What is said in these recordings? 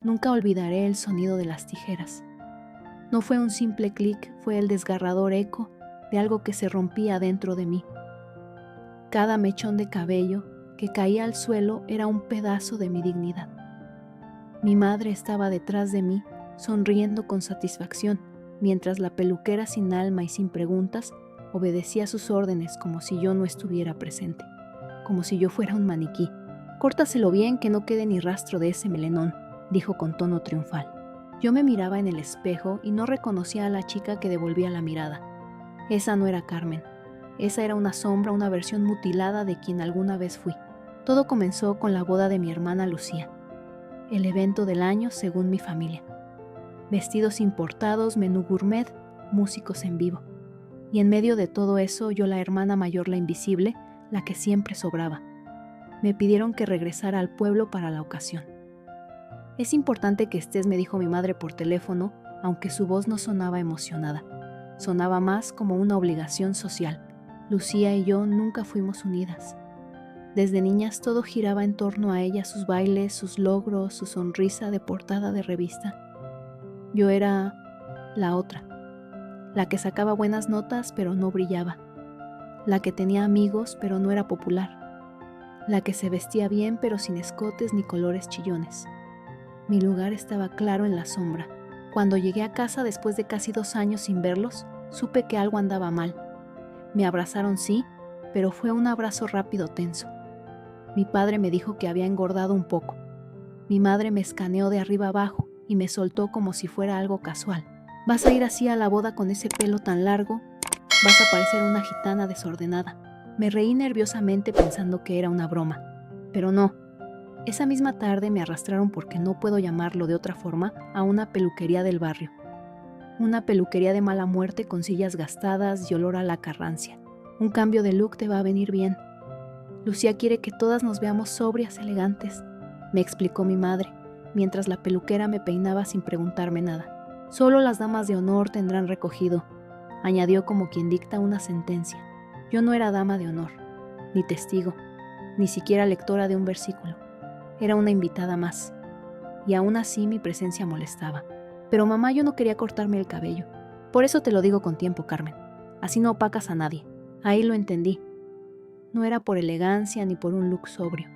Nunca olvidaré el sonido de las tijeras. No fue un simple clic, fue el desgarrador eco de algo que se rompía dentro de mí. Cada mechón de cabello que caía al suelo era un pedazo de mi dignidad. Mi madre estaba detrás de mí, sonriendo con satisfacción, mientras la peluquera sin alma y sin preguntas obedecía sus órdenes como si yo no estuviera presente, como si yo fuera un maniquí. «Córtaselo bien, que no quede ni rastro de ese melenón», dijo con tono triunfal. Yo me miraba en el espejo y no reconocía a la chica que devolvía la mirada. Esa no era Carmen. Esa era una sombra, una versión mutilada de quien alguna vez fui. Todo comenzó con la boda de mi hermana Lucía, el evento del año según mi familia. Vestidos importados, menú gourmet, músicos en vivo. Y en medio de todo eso, yo, la hermana mayor, la invisible, la que siempre sobraba. Me pidieron que regresara al pueblo para la ocasión. «Es importante que estés», me dijo mi madre por teléfono, aunque su voz no sonaba emocionada. Sonaba más como una obligación social. Lucía y yo nunca fuimos unidas. Desde niñas todo giraba en torno a ella, sus bailes, sus logros, su sonrisa de portada de revista. Yo era la otra, la que sacaba buenas notas pero no brillaba, la que tenía amigos pero no era popular, la que se vestía bien pero sin escotes ni colores chillones. Mi lugar estaba claro en la sombra. Cuando llegué a casa después de casi 2 años sin verlos, supe que algo andaba mal. Me abrazaron, sí, pero fue un abrazo rápido, tenso. Mi padre me dijo que había engordado un poco. Mi madre me escaneó de arriba abajo y me soltó como si fuera algo casual. «Vas a ir así a la boda con ese pelo tan largo, vas a parecer una gitana desordenada». Me reí nerviosamente pensando que era una broma, pero no. Esa misma tarde me arrastraron, porque no puedo llamarlo de otra forma, a una peluquería del barrio. Una peluquería de mala muerte con sillas gastadas y olor a laca rancia. «Un cambio de look te va a venir bien. Lucía quiere que todas nos veamos sobrias, elegantes», me explicó mi madre, mientras la peluquera me peinaba sin preguntarme nada. «Solo las damas de honor tendrán recogido», añadió como quien dicta una sentencia. Yo no era dama de honor, ni testigo, ni siquiera lectora de un versículo. Era una invitada más, y aún así mi presencia molestaba. «Pero mamá, yo no quería cortarme el cabello». «Por eso te lo digo con tiempo, Carmen. Así no opacas a nadie». Ahí lo entendí. No era por elegancia ni por un look sobrio.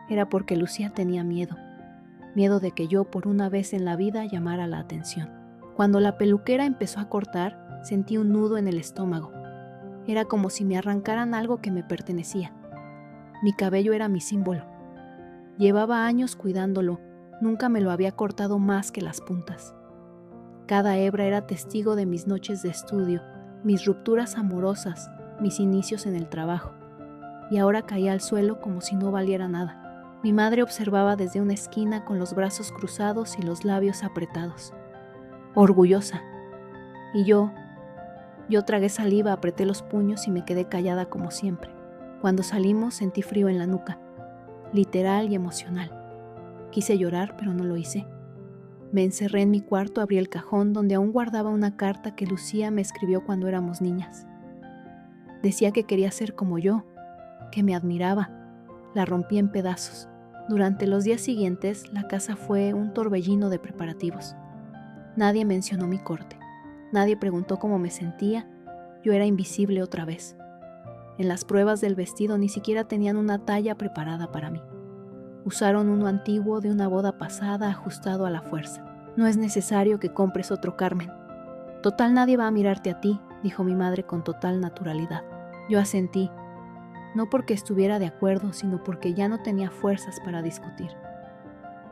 Era porque Lucía tenía miedo. Miedo de que yo por una vez en la vida llamara la atención. Cuando la peluquera empezó a cortar, sentí un nudo en el estómago. Era como si me arrancaran algo que me pertenecía. Mi cabello era mi símbolo. Llevaba años cuidándolo, nunca me lo había cortado más que las puntas. Cada hebra era testigo de mis noches de estudio, mis rupturas amorosas, mis inicios en el trabajo. Y ahora caía al suelo como si no valiera nada. Mi madre observaba desde una esquina con los brazos cruzados y los labios apretados. Orgullosa. Y yo tragué saliva, apreté los puños y me quedé callada como siempre. Cuando salimos sentí frío en la nuca, literal y emocional. Quise llorar, pero no lo hice. Me encerré en mi cuarto, abrí el cajón donde aún guardaba una carta que Lucía me escribió cuando éramos niñas. Decía que quería ser como yo, que me admiraba. La rompí en pedazos. Durante los días siguientes, la casa fue un torbellino de preparativos. Nadie mencionó mi corte. Nadie preguntó cómo me sentía. Yo era invisible otra vez. En las pruebas del vestido ni siquiera tenían una talla preparada para mí. Usaron uno antiguo de una boda pasada, ajustado a la fuerza. «No es necesario que compres otro, Carmen. Total, nadie va a mirarte a ti», dijo mi madre con total naturalidad. Yo asentí, no porque estuviera de acuerdo, sino porque ya no tenía fuerzas para discutir.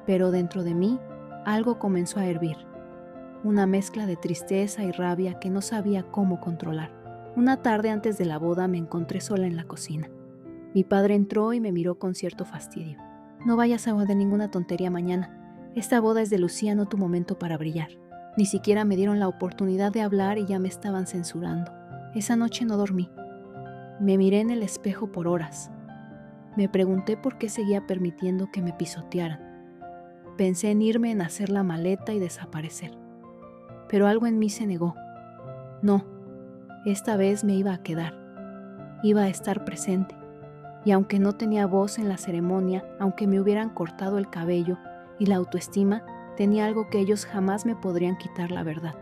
Pero dentro de mí, algo comenzó a hervir. Una mezcla de tristeza y rabia que no sabía cómo controlar. Una tarde antes de la boda me encontré sola en la cocina. Mi padre entró y me miró con cierto fastidio. «No vayas a de ninguna tontería mañana. Esta boda es de Lucía, no tu momento para brillar». Ni siquiera me dieron la oportunidad de hablar y ya me estaban censurando. Esa noche no dormí. Me miré en el espejo por horas. Me pregunté por qué seguía permitiendo que me pisotearan. Pensé en irme, en hacer la maleta y desaparecer. Pero algo en mí se negó. No, esta vez me iba a quedar. Iba a estar presente. Y aunque no tenía voz en la ceremonia, aunque me hubieran cortado el cabello y la autoestima, tenía algo que ellos jamás me podrían quitar, la verdad.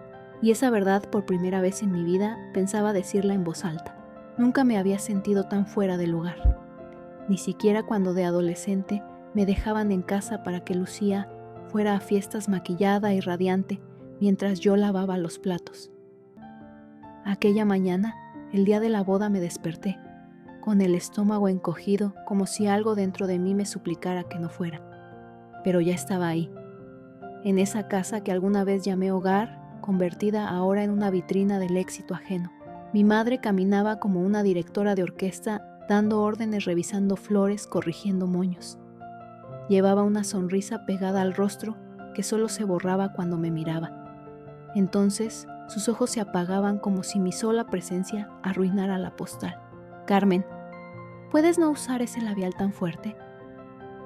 Y esa verdad, por primera vez en mi vida, pensaba decirla en voz alta. Nunca me había sentido tan fuera de lugar. Ni siquiera cuando de adolescente me dejaban en casa para que Lucía fuera a fiestas maquillada y radiante mientras yo lavaba los platos. Aquella mañana, el día de la boda, me desperté, con el estómago encogido, como si algo dentro de mí me suplicara que no fuera. Pero ya estaba ahí, en esa casa que alguna vez llamé hogar, convertida ahora en una vitrina del éxito ajeno. Mi madre caminaba como una directora de orquesta, dando órdenes, revisando flores, corrigiendo moños. Llevaba una sonrisa pegada al rostro que solo se borraba cuando me miraba. Entonces, sus ojos se apagaban como si mi sola presencia arruinara la postal. Carmen, ¿puedes no usar ese labial tan fuerte?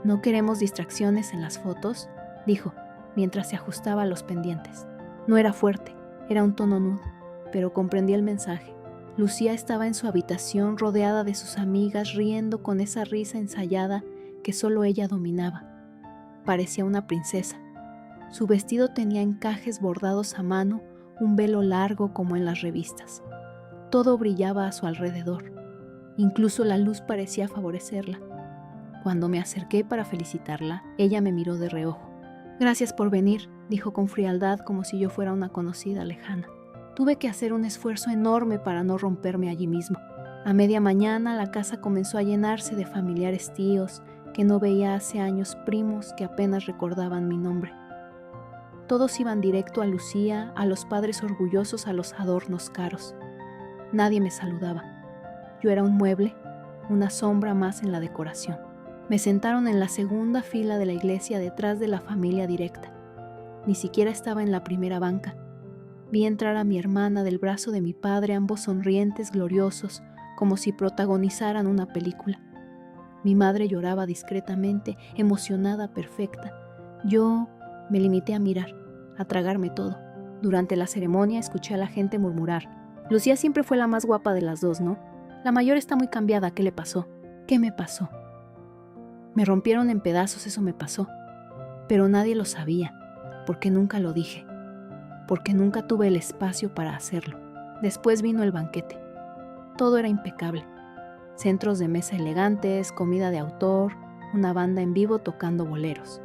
No queremos distracciones en las fotos, dijo, mientras se ajustaba los pendientes. No era fuerte, era un tono nude, pero comprendí el mensaje. Lucía estaba en su habitación rodeada de sus amigas, riendo con esa risa ensayada que solo ella dominaba. Parecía una princesa. Su vestido tenía encajes bordados a mano, un velo largo como en las revistas. Todo brillaba a su alrededor. Incluso la luz parecía favorecerla. Cuando me acerqué para felicitarla, ella me miró de reojo. «Gracias por venir», dijo con frialdad como si yo fuera una conocida lejana. Tuve que hacer un esfuerzo enorme para no romperme allí mismo. A media mañana la casa comenzó a llenarse de familiares tíos que no veía hace años, primos que apenas recordaban mi nombre. Todos iban directo a Lucía, a los padres orgullosos, a los adornos caros. Nadie me saludaba. Yo era un mueble, una sombra más en la decoración. Me sentaron en la segunda fila de la iglesia detrás de la familia directa. Ni siquiera estaba en la primera banca. Vi entrar a mi hermana del brazo de mi padre, ambos sonrientes, gloriosos, como si protagonizaran una película. Mi madre lloraba discretamente, emocionada, perfecta. Yo me limité a mirar, a tragarme todo. Durante la ceremonia escuché a la gente murmurar: «Lucía siempre fue la más guapa de las dos, ¿no? La mayor está muy cambiada, ¿qué le pasó?» ¿Qué me pasó? Me rompieron en pedazos, eso me pasó. Pero nadie lo sabía, porque nunca lo dije, porque nunca tuve el espacio para hacerlo. Después vino el banquete. Todo era impecable. Centros de mesa elegantes, comida de autor, una banda en vivo tocando boleros.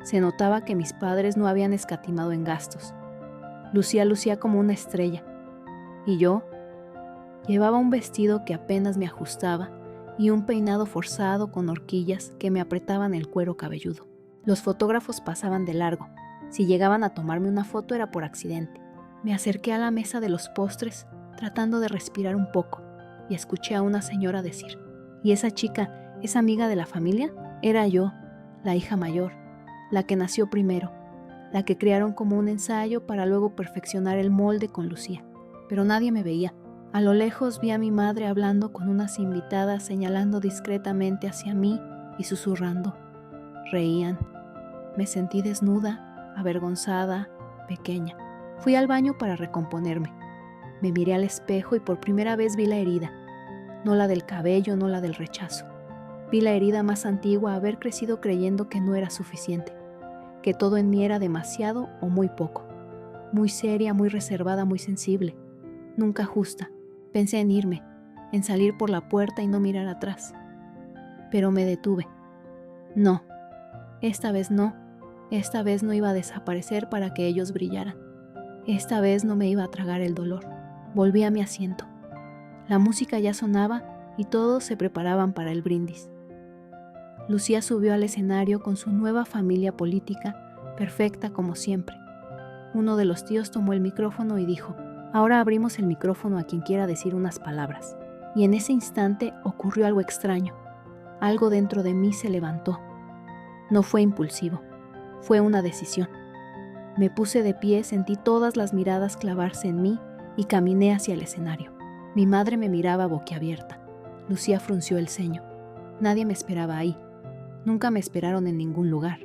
Se notaba que mis padres no habían escatimado en gastos. Lucía lucía como una estrella. Y yo llevaba un vestido que apenas me ajustaba y un peinado forzado con horquillas que me apretaban el cuero cabelludo. Los fotógrafos pasaban de largo. Si llegaban a tomarme una foto era por accidente. Me acerqué a la mesa de los postres, tratando de respirar un poco, y escuché a una señora decir: «¿Y esa chica es amiga de la familia?» Era yo, la hija mayor, la que nació primero, la que crearon como un ensayo para luego perfeccionar el molde con Lucía. Pero nadie me veía. A lo lejos vi a mi madre hablando con unas invitadas, señalando discretamente hacia mí y susurrando. Reían. Me sentí desnuda, avergonzada, pequeña. Fui al baño para recomponerme. Me miré al espejo y por primera vez vi la herida. No la del cabello, no la del rechazo. Vi la herida más antigua, haber crecido creyendo que no era suficiente, que todo en mí era demasiado o muy poco. Muy seria, muy reservada, muy sensible. Nunca justa. Pensé en irme, en salir por la puerta y no mirar atrás. Pero me detuve. No, esta vez no. Esta vez no iba a desaparecer para que ellos brillaran. Esta vez no me iba a tragar el dolor. Volví a mi asiento. La música ya sonaba y todos se preparaban para el brindis. Lucía subió al escenario con su nueva familia política, perfecta como siempre. Uno de los tíos tomó el micrófono y dijo: «Ahora abrimos el micrófono a quien quiera decir unas palabras». Y en ese instante ocurrió algo extraño. Algo dentro de mí se levantó. No fue impulsivo, fue una decisión. Me puse de pie, sentí todas las miradas clavarse en mí y caminé hacia el escenario. Mi madre me miraba boquiabierta. Lucía frunció el ceño. Nadie me esperaba ahí. Nunca me esperaron en ningún lugar.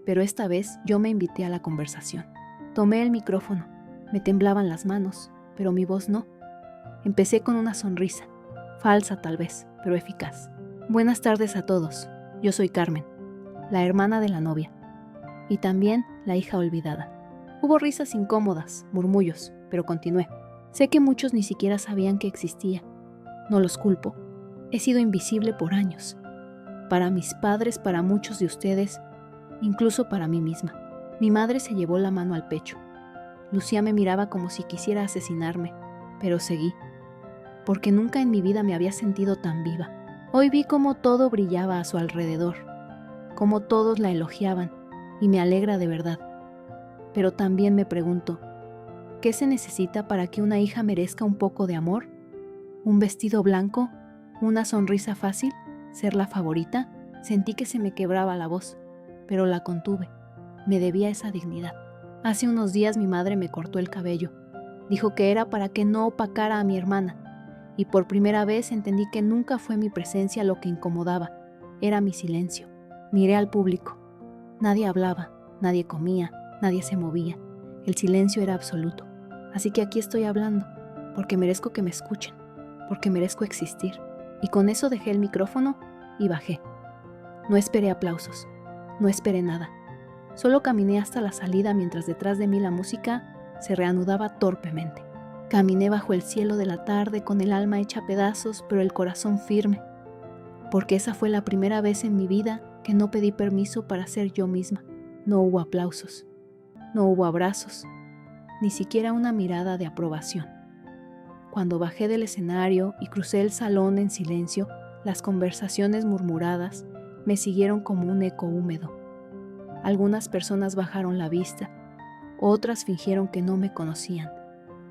Pero esta vez yo me invité a la conversación. Tomé el micrófono. Me temblaban las manos, pero mi voz no. Empecé con una sonrisa, falsa tal vez, pero eficaz. «Buenas tardes a todos. Yo soy Carmen, la hermana de la novia. Y también la hija olvidada. Hubo risas incómodas, murmullos, pero continué. Sé que muchos ni siquiera sabían que existía. No los culpo. He sido invisible por años. Para mis padres, para muchos de ustedes, incluso para mí misma. Mi madre se llevó la mano al pecho. Lucía me miraba como si quisiera asesinarme, pero seguí, porque nunca en mi vida me había sentido tan viva. Hoy vi cómo todo brillaba a su alrededor, cómo todos la elogiaban, y me alegra de verdad. Pero también me pregunto, ¿qué se necesita para que una hija merezca un poco de amor? ¿Un vestido blanco? ¿Una sonrisa fácil? ¿Ser la favorita? Sentí que se me quebraba la voz, pero la contuve. Me debía esa dignidad. Hace unos días mi madre me cortó el cabello. Dijo que era para que no opacara a mi hermana, y por primera vez entendí que nunca fue mi presencia lo que incomodaba, era mi silencio. Miré al público. Nadie hablaba, nadie comía, nadie se movía. El silencio era absoluto. Así que aquí estoy hablando, porque merezco que me escuchen, porque merezco existir. Y con eso dejé el micrófono y bajé. No esperé aplausos, no esperé nada. Solo caminé hasta la salida mientras detrás de mí la música se reanudaba torpemente. Caminé bajo el cielo de la tarde con el alma hecha pedazos, pero el corazón firme, porque esa fue la primera vez en mi vida que no pedí permiso para ser yo misma. No hubo aplausos, no hubo abrazos, ni siquiera una mirada de aprobación. Cuando bajé del escenario y crucé el salón en silencio, las conversaciones murmuradas me siguieron como un eco húmedo. Algunas personas bajaron la vista, otras fingieron que no me conocían.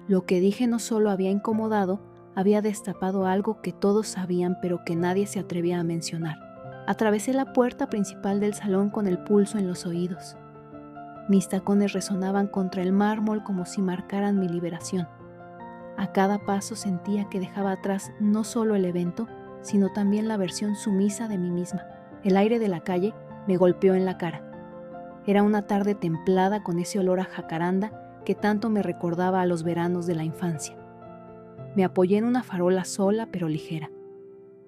Lo que dije no solo había incomodado, había destapado algo que todos sabían pero que nadie se atrevía a mencionar. Atravesé la puerta principal del salón con el pulso en los oídos. Mis tacones resonaban contra el mármol como si marcaran mi liberación. A cada paso sentía que dejaba atrás no solo el evento, sino también la versión sumisa de mí misma. El aire de la calle me golpeó en la cara. Era una tarde templada con ese olor a jacaranda que tanto me recordaba a los veranos de la infancia. Me apoyé en una farola sola pero ligera.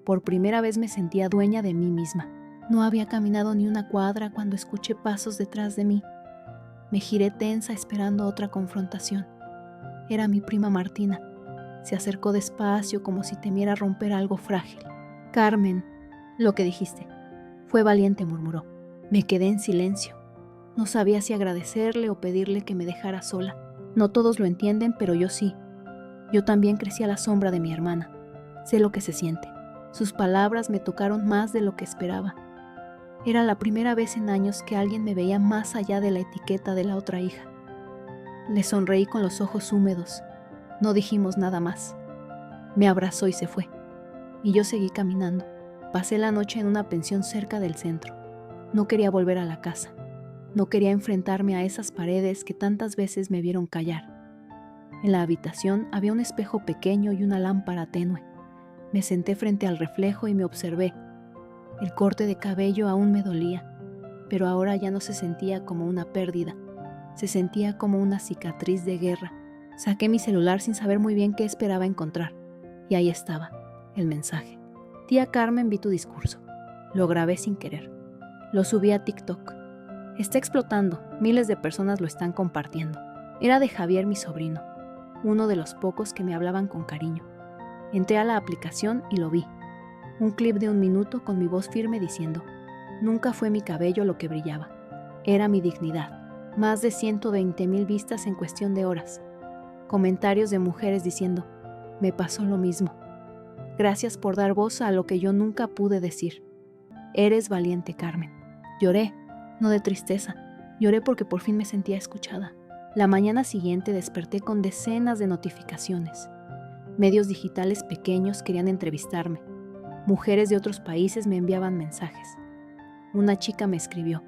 Por primera vez me sentía dueña de mí misma. No había caminado ni una cuadra cuando escuché pasos detrás de mí. Me giré tensa esperando otra confrontación. Era mi prima Martina. Se acercó despacio como si temiera romper algo frágil. «Carmen, lo que dijiste. Fue valiente», murmuró. Me quedé en silencio. No sabía si agradecerle o pedirle que me dejara sola. No todos lo entienden, pero yo sí. Yo también crecí a la sombra de mi hermana. Sé lo que se siente. Sus palabras me tocaron más de lo que esperaba. Era la primera vez en años que alguien me veía más allá de la etiqueta de la otra hija. Le sonreí con los ojos húmedos. No dijimos nada más. Me abrazó y se fue. Y yo seguí caminando. Pasé la noche en una pensión cerca del centro. No quería volver a la casa. No quería enfrentarme a esas paredes que tantas veces me vieron callar. En la habitación había un espejo pequeño y una lámpara tenue. Me senté frente al reflejo y me observé. El corte de cabello aún me dolía, pero ahora ya no se sentía como una pérdida. Se sentía como una cicatriz de guerra. Saqué mi celular sin saber muy bien qué esperaba encontrar. Y ahí estaba, el mensaje. Tía Carmen, vi tu discurso. Lo grabé sin querer. Lo subí a TikTok. Está explotando, miles de personas lo están compartiendo. Era de Javier, mi sobrino, uno de los pocos que me hablaban con cariño. Entré a la aplicación y lo vi. Un clip de 1 minuto con mi voz firme diciendo: nunca fue mi cabello lo que brillaba, era mi dignidad. Más de 120,000 vistas en cuestión de horas. Comentarios de mujeres diciendo: me pasó lo mismo. Gracias por dar voz a lo que yo nunca pude decir. Eres valiente, Carmen. Lloré. No de tristeza, lloré porque por fin me sentía escuchada. La mañana siguiente desperté con decenas de notificaciones. Medios digitales pequeños querían entrevistarme. Mujeres de otros países me enviaban mensajes. Una chica me escribió: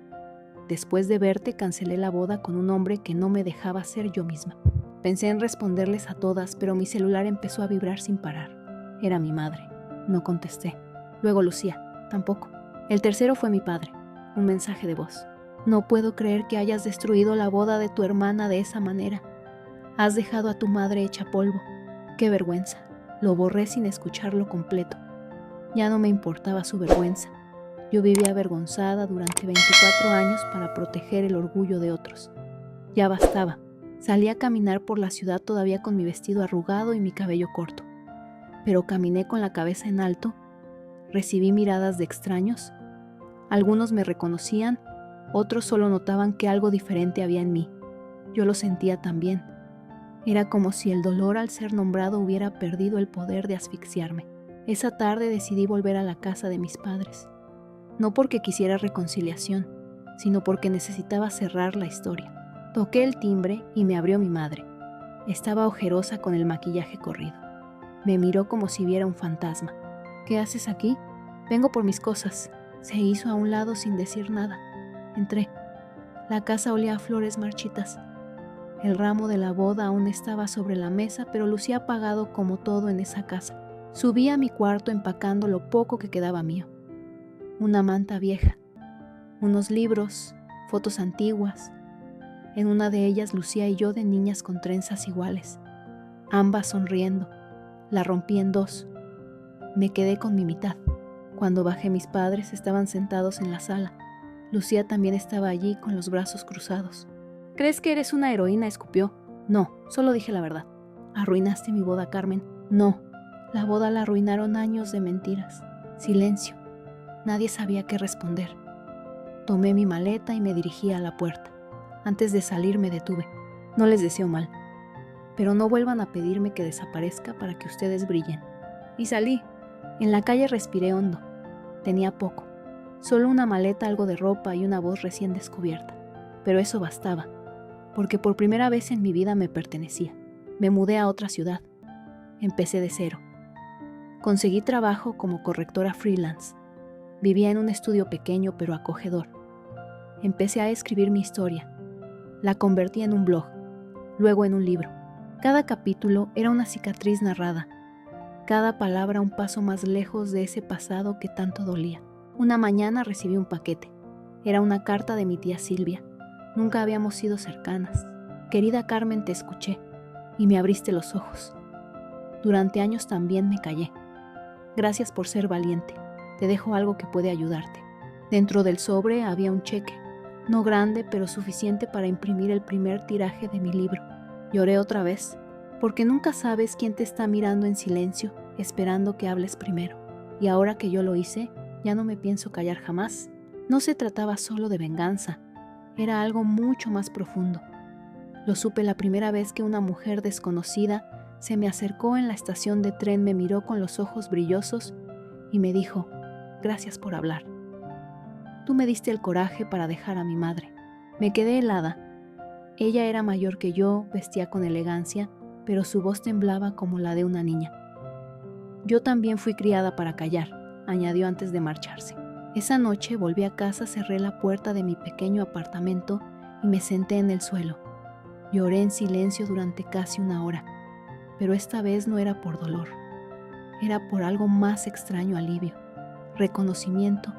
después de verte cancelé la boda con un hombre que no me dejaba ser yo misma. Pensé en responderles a todas, pero mi celular empezó a vibrar sin parar. Era mi madre. No contesté. Luego Lucía. Tampoco. El tercero fue mi padre. Un mensaje de voz. No puedo creer que hayas destruido la boda de tu hermana de esa manera. Has dejado a tu madre hecha polvo. Qué vergüenza. Lo borré sin escucharlo completo. Ya no me importaba su vergüenza. Yo viví avergonzada durante 24 años para proteger el orgullo de otros. Ya bastaba. Salí a caminar por la ciudad todavía con mi vestido arrugado y mi cabello corto. Pero caminé con la cabeza en alto. Recibí miradas de extraños. Algunos me reconocían, otros solo notaban que algo diferente había en mí. Yo lo sentía también. Era como si el dolor al ser nombrado hubiera perdido el poder de asfixiarme. Esa tarde decidí volver a la casa de mis padres. No porque quisiera reconciliación, sino porque necesitaba cerrar la historia. Toqué el timbre y me abrió mi madre. Estaba ojerosa con el maquillaje corrido. Me miró como si viera un fantasma. ¿Qué haces aquí? Vengo por mis cosas. Se hizo a un lado sin decir nada. Entré. La casa olía a flores marchitas. El ramo de la boda aún estaba sobre la mesa, pero lucía apagado como todo en esa casa. Subí a mi cuarto empacando lo poco que quedaba mío. Una manta vieja, unos libros, fotos antiguas. En una de ellas Lucía y yo de niñas con trenzas iguales, ambas sonriendo. La rompí en dos. Me quedé con mi mitad. Cuando bajé, mis padres estaban sentados en la sala. Lucía también estaba allí con los brazos cruzados. ¿Crees que eres una heroína?, escupió. No, solo dije la verdad. ¿Arruinaste mi boda, Carmen? No, la boda la arruinaron años de mentiras. Silencio. Nadie sabía qué responder. Tomé mi maleta y me dirigí a la puerta. Antes de salir me detuve. No les deseo mal, pero no vuelvan a pedirme que desaparezca para que ustedes brillen. Y salí. En la calle respiré hondo. Tenía poco. Solo una maleta, algo de ropa y una voz recién descubierta. Pero eso bastaba, porque por primera vez en mi vida me pertenecía. Me mudé a otra ciudad. Empecé de cero. Conseguí trabajo como correctora freelance. Vivía en un estudio pequeño pero acogedor. Empecé a escribir mi historia. La convertí en un blog, luego en un libro. Cada capítulo era una cicatriz narrada. Cada palabra un paso más lejos de ese pasado que tanto dolía. Una mañana recibí un paquete. Era una carta de mi tía Silvia. Nunca habíamos sido cercanas. Querida Carmen, te escuché y me abriste los ojos. Durante años también me callé. Gracias por ser valiente. Te dejo algo que puede ayudarte. Dentro del sobre había un cheque, no grande, pero suficiente para imprimir el primer tiraje de mi libro. Lloré otra vez, porque nunca sabes quién te está mirando en silencio, esperando que hables primero. Y ahora que yo lo hice, ya no me pienso callar jamás. No se trataba solo de venganza, era algo mucho más profundo. Lo supe la primera vez que una mujer desconocida se me acercó en la estación de tren, me miró con los ojos brillosos y me dijo: gracias por hablar. Tú me diste el coraje para dejar a mi madre. Me quedé helada. Ella era mayor que yo, vestía con elegancia, pero su voz temblaba como la de una niña. Yo también fui criada para callar, añadió antes de marcharse. Esa noche volví a casa, cerré la puerta de mi pequeño apartamento y me senté en el suelo. Lloré en silencio durante casi una hora, pero esta vez no era por dolor. Era por algo más extraño: alivio, reconocimiento,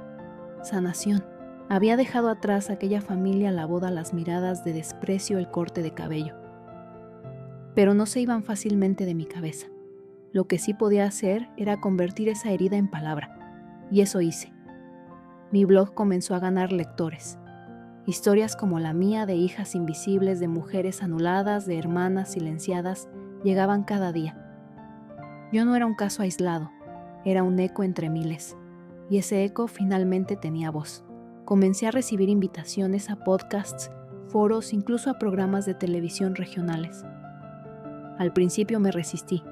sanación. Había dejado atrás aquella familia, la boda, las miradas de desprecio, el corte de cabello. Pero no se iban fácilmente de mi cabeza. Lo que sí podía hacer era convertir esa herida en palabra, y eso hice. Mi blog comenzó a ganar lectores. Historias como la mía, de hijas invisibles, de mujeres anuladas, de hermanas silenciadas, llegaban cada día. Yo no era un caso aislado, era un eco entre miles, y ese eco finalmente tenía voz. Comencé a recibir invitaciones a podcasts, foros, incluso a programas de televisión regionales. Al principio me resistí.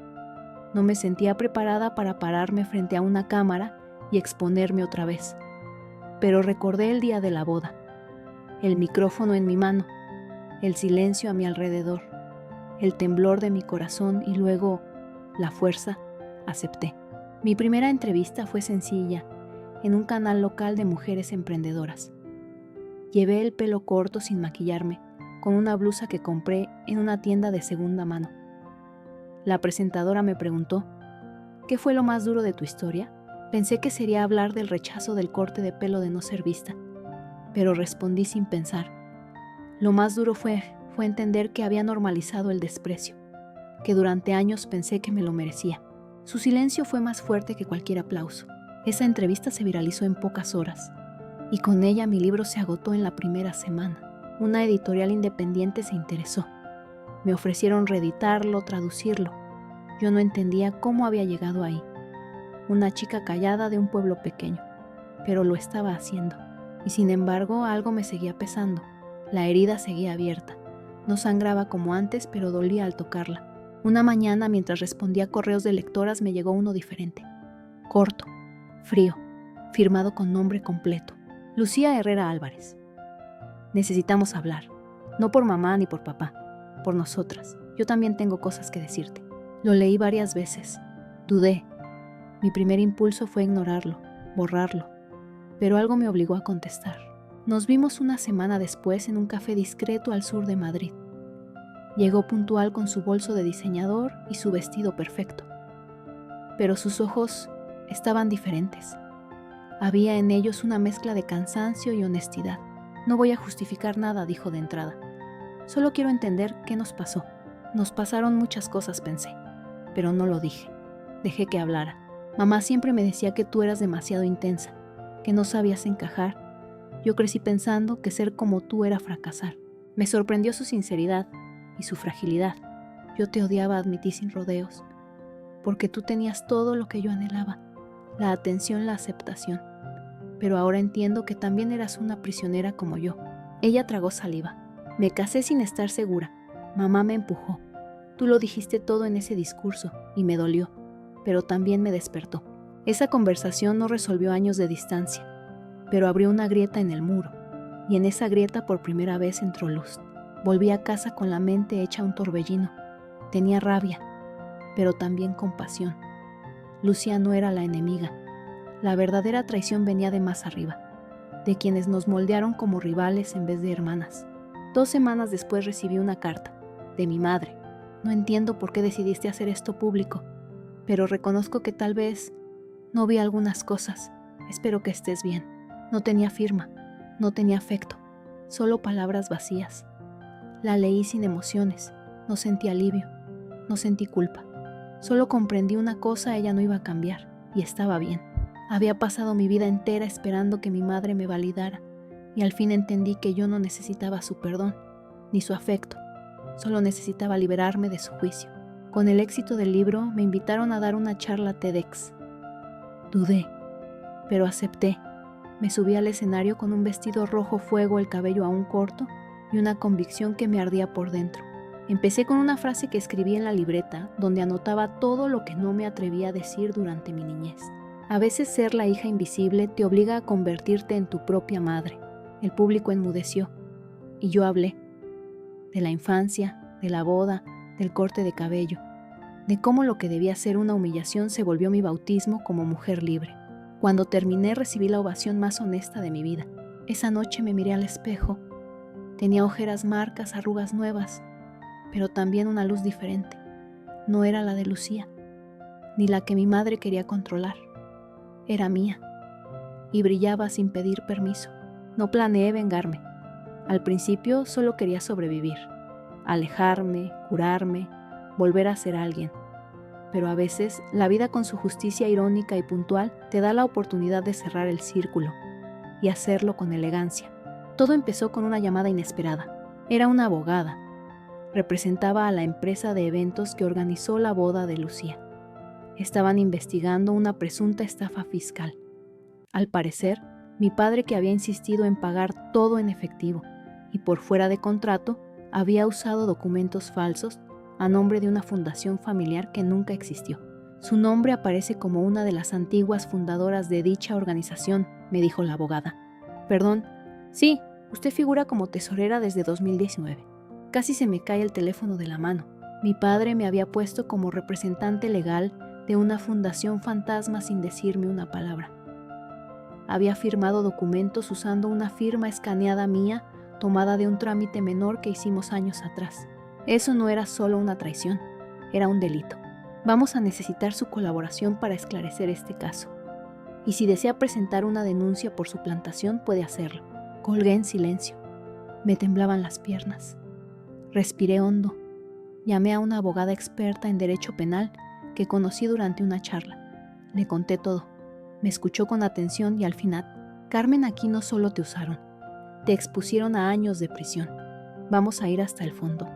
No me sentía preparada para pararme frente a una cámara y exponerme otra vez. Pero recordé el día de la boda, el micrófono en mi mano, el silencio a mi alrededor, el temblor de mi corazón y luego la fuerza. Acepté. Mi primera entrevista fue sencilla, en un canal local de mujeres emprendedoras. Llevé el pelo corto sin maquillarme, con una blusa que compré en una tienda de segunda mano. La presentadora me preguntó: ¿qué fue lo más duro de tu historia? Pensé que sería hablar del rechazo del corte de pelo, de no ser vista, pero respondí sin pensar. Lo más duro fue entender que había normalizado el desprecio, que durante años pensé que me lo merecía. Su silencio fue más fuerte que cualquier aplauso. Esa entrevista se viralizó en pocas horas, y con ella mi libro se agotó en la primera semana. Una editorial independiente se interesó. Me ofrecieron reeditarlo, traducirlo. Yo no entendía cómo había llegado ahí. Una chica callada de un pueblo pequeño, pero lo estaba haciendo. Y sin embargo, algo me seguía pesando. La herida seguía abierta. No sangraba como antes, pero dolía al tocarla. Una mañana, mientras respondía correos de lectoras, me llegó uno diferente. Corto, frío, firmado con nombre completo. Lucía Herrera Álvarez. Necesitamos hablar. No por mamá ni por papá, por nosotras. Yo también tengo cosas que decirte. Lo leí varias veces. Dudé. Mi primer impulso fue ignorarlo, borrarlo. Pero algo me obligó a contestar. Nos vimos una semana después en un café discreto al sur de Madrid. Llegó puntual con su bolso de diseñador y su vestido perfecto. Pero sus ojos estaban diferentes. Había en ellos una mezcla de cansancio y honestidad. No voy a justificar nada, dijo de entrada. Solo quiero entender qué nos pasó. Nos pasaron muchas cosas, pensé, pero no lo dije. Dejé que hablara. Mamá siempre me decía que tú eras demasiado intensa, que no sabías encajar. Yo crecí pensando que ser como tú era fracasar. Me sorprendió su sinceridad y su fragilidad. Yo te odiaba, admití sin rodeos, porque tú tenías todo lo que yo anhelaba, la atención, la aceptación. Pero ahora entiendo que también eras una prisionera como yo. Ella tragó saliva. Me casé sin estar segura. Mamá me empujó. Tú lo dijiste todo en ese discurso y me dolió, pero también me despertó. Esa conversación no resolvió años de distancia, pero abrió una grieta en el muro, y en esa grieta por primera vez entró luz. Volví a casa con la mente hecha un torbellino. Tenía rabia, pero también compasión. Lucía no era la enemiga. La verdadera traición venía de más arriba, de quienes nos moldearon como rivales en vez de hermanas. 2 semanas después recibí una carta, de mi madre. No entiendo por qué decidiste hacer esto público, pero reconozco que tal vez no vi algunas cosas. Espero que estés bien. No tenía firma, no tenía afecto, solo palabras vacías. La leí sin emociones, no sentí alivio, no sentí culpa. Solo comprendí una cosa: ella no iba a cambiar, y estaba bien. Había pasado mi vida entera esperando que mi madre me validara, y al fin entendí que yo no necesitaba su perdón, ni su afecto, solo necesitaba liberarme de su juicio. Con el éxito del libro me invitaron a dar una charla TEDx. Dudé, pero acepté. Me subí al escenario con un vestido rojo fuego, el cabello aún corto, y una convicción que me ardía por dentro. Empecé con una frase que escribí en la libreta, donde anotaba todo lo que no me atrevía a decir durante mi niñez. A veces ser la hija invisible te obliga a convertirte en tu propia madre. El público enmudeció, y yo hablé. De la infancia, de la boda, del corte de cabello, de cómo lo que debía ser una humillación se volvió mi bautismo como mujer libre. Cuando terminé recibí la ovación más honesta de mi vida. Esa noche me miré al espejo. Tenía ojeras, marcas, arrugas nuevas, pero también una luz diferente. No era la de Lucía, ni la que mi madre quería controlar. Era mía, y brillaba sin pedir permiso. No planeé vengarme. Al principio solo quería sobrevivir, alejarme, curarme, volver a ser alguien. Pero a veces la vida, con su justicia irónica y puntual, te da la oportunidad de cerrar el círculo y hacerlo con elegancia. Todo empezó con una llamada inesperada. Era una abogada. Representaba a la empresa de eventos que organizó la boda de Lucía. Estaban investigando una presunta estafa fiscal. Al parecer, mi padre, que había insistido en pagar todo en efectivo y por fuera de contrato, había usado documentos falsos a nombre de una fundación familiar que nunca existió. Su nombre aparece como una de las antiguas fundadoras de dicha organización, me dijo la abogada. Perdón, sí, usted figura como tesorera desde 2019. Casi se me cae el teléfono de la mano. Mi padre me había puesto como representante legal de una fundación fantasma sin decirme una palabra. Había firmado documentos usando una firma escaneada mía, tomada de un trámite menor que hicimos años atrás. Eso no era solo una traición, era un delito. Vamos a necesitar su colaboración para esclarecer este caso. Y si desea presentar una denuncia por suplantación, puede hacerlo. Colgué en silencio. Me temblaban las piernas. Respiré hondo. Llamé a una abogada experta en derecho penal que conocí durante una charla. Le conté todo. Me escuchó con atención y al final: Carmen, aquí no solo te usaron, te expusieron a años de prisión. Vamos a ir hasta el fondo.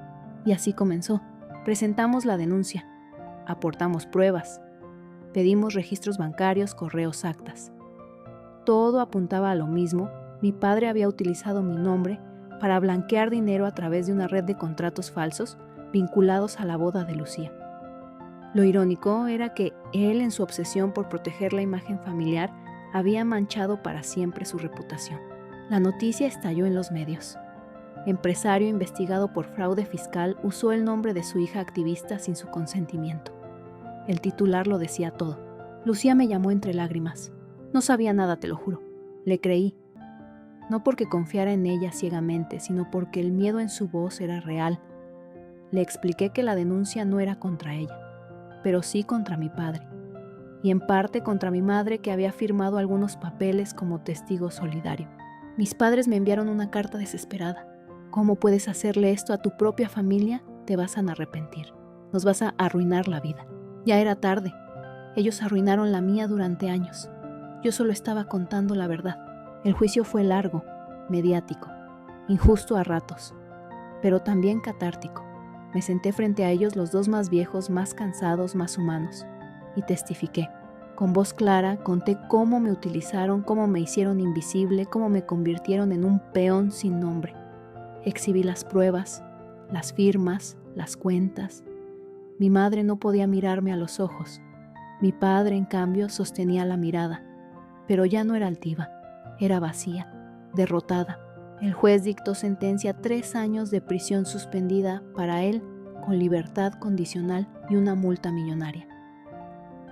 Y así comenzó. Presentamos la denuncia, aportamos pruebas, pedimos registros bancarios, correos, actas. Todo apuntaba a lo mismo. Mi padre había utilizado mi nombre para blanquear dinero a través de una red de contratos falsos vinculados a la boda de Lucía. Lo irónico era que él, en su obsesión por proteger la imagen familiar, había manchado para siempre su reputación. La noticia estalló en los medios. Empresario investigado por fraude fiscal usó el nombre de su hija activista sin su consentimiento. El titular lo decía todo. Lucía me llamó entre lágrimas. No sabía nada, te lo juro. Le creí. No porque confiara en ella ciegamente, sino porque el miedo en su voz era real. Le expliqué que la denuncia no era contra ella, pero sí contra mi padre, y en parte contra mi madre, que había firmado algunos papeles como testigo solidario. Mis padres me enviaron una carta desesperada. ¿Cómo puedes hacerle esto a tu propia familia? Te vas a arrepentir. Nos vas a arruinar la vida. Ya era tarde. Ellos arruinaron la mía durante años. Yo solo estaba contando la verdad. El juicio fue largo, mediático, injusto a ratos, pero también catártico. Me senté frente a ellos, los dos más viejos, más cansados, más humanos, y testifiqué. Con voz clara conté cómo me utilizaron, cómo me hicieron invisible, cómo me convirtieron en un peón sin nombre. Exhibí las pruebas, las firmas, las cuentas. Mi madre no podía mirarme a los ojos. Mi padre, en cambio, sostenía la mirada, pero ya no era altiva, era vacía, derrotada. El juez dictó sentencia: 3 años de prisión suspendida para él, con libertad condicional y una multa millonaria.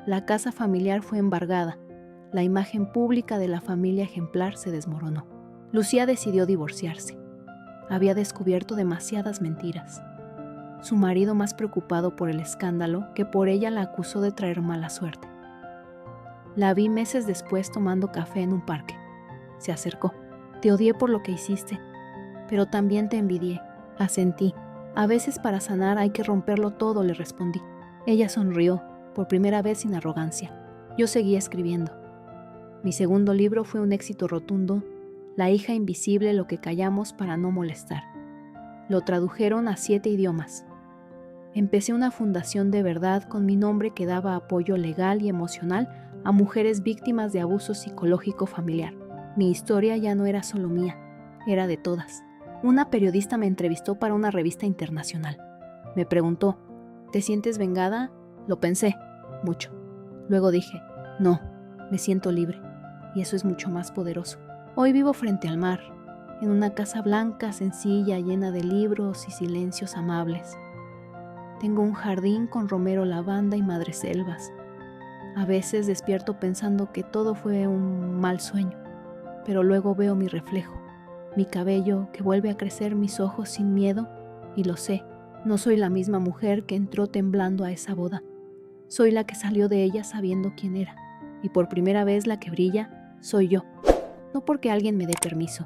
La casa familiar fue embargada. La imagen pública de la familia ejemplar se desmoronó. Lucía decidió divorciarse. Había descubierto demasiadas mentiras. Su marido, más preocupado por el escándalo que por ella, la acusó de traer mala suerte. La vi meses después tomando café en un parque. Se acercó. Te odié por lo que hiciste, pero también te envidié. Asentí. A veces para sanar hay que romperlo todo, le respondí. Ella sonrió, por primera vez sin arrogancia. Yo seguía escribiendo. Mi segundo libro fue un éxito rotundo, La hija invisible, lo que callamos para no molestar. Lo tradujeron a 7 idiomas. Empecé una fundación de verdad con mi nombre que daba apoyo legal y emocional a mujeres víctimas de abuso psicológico familiar. Mi historia ya no era solo mía, era de todas. Una periodista me entrevistó para una revista internacional. Me preguntó: ¿te sientes vengada? Lo pensé, mucho. Luego dije: no, me siento libre, y eso es mucho más poderoso. Hoy vivo frente al mar, en una casa blanca, sencilla, llena de libros y silencios amables. Tengo un jardín con romero, lavanda y madreselvas. A veces despierto pensando que todo fue un mal sueño, pero luego veo mi reflejo, mi cabello que vuelve a crecer, mis ojos sin miedo, y lo sé, no soy la misma mujer que entró temblando a esa boda. Soy la que salió de ella sabiendo quién era, y por primera vez la que brilla soy yo. No porque alguien me dé permiso,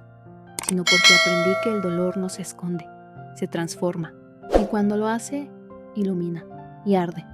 sino porque aprendí que el dolor no se esconde, se transforma, y cuando lo hace, ilumina y arde.